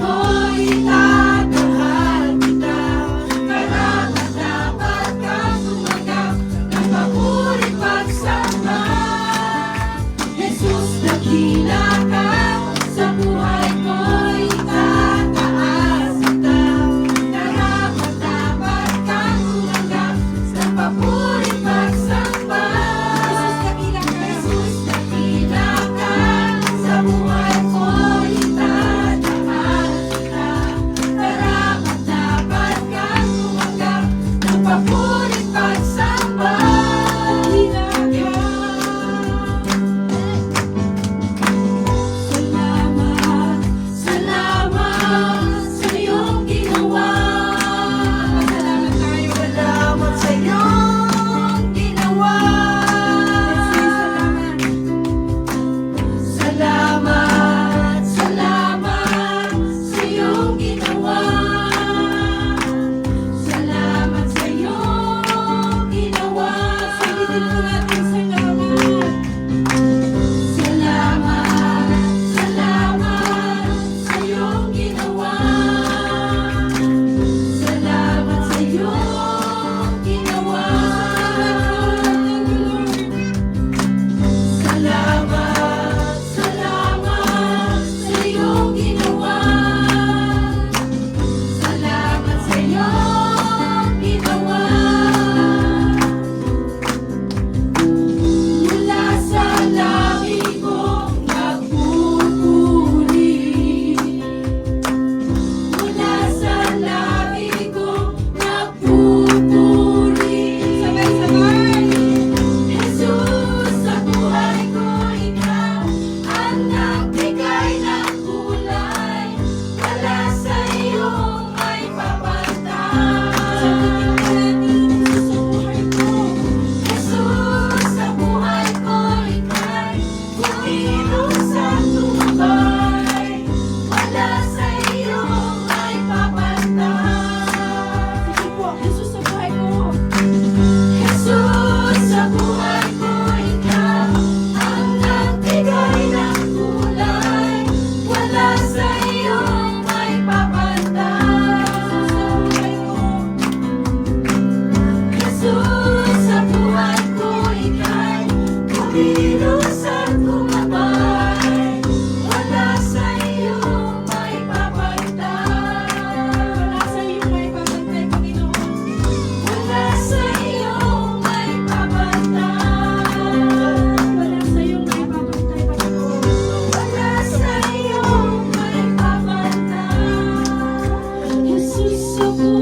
ko'y tatahal kita. Karapat-dapat kang tumanggap ng papuri pagsamba. Jesus, dakila ka, sa buhay ko'y tataas kita. Karapat-dapat kang tumanggap ng papuri pagsamba. Jesus, dakila ka, sa buhay ko'y tataas kita. Karapat-dapat kang tumanggap ng papuri pagsamba. Salamat, salamat sa iyong ginawa. Salamat tayo, salamat sa iyong ginawa. Salamat, salamat sa iyong ginawa. Salamat sa iyong ginawa. Salitin mo natin salamat. Salamat, salamat sa iyong ginawa. Salamat sa iyong ginawa. Salamat, salamat sa iyong ginawa. Salamat sa iyong ginawa. Mula sa labi kong nagpupuri. Mula sa labi kong nagpupuri. Sabay-sabay! Jesus, sa buhay ko ikaw ang nagbigay ng kulay. Wala sa iyong may papantay. Jesus, sa buhay ko ika'y kumilos at tumabay. Wala sa iyong may papantay. Jesus, sa buhay ko. Jesus, sa buhay ko ikaw ang nagbigay ng kulay. Wala sa iyong may papantay. Jesus, sa buhay ko ika'y kumilos at tumabay. Wala sa iyong may papantay. Wala sa iyong may papantay, Panginoon. Wala sa iyong may papantay. Wala sa iyong may papantay, Panginoon. Wala sa iyong may papantay. Jesus, sa buhay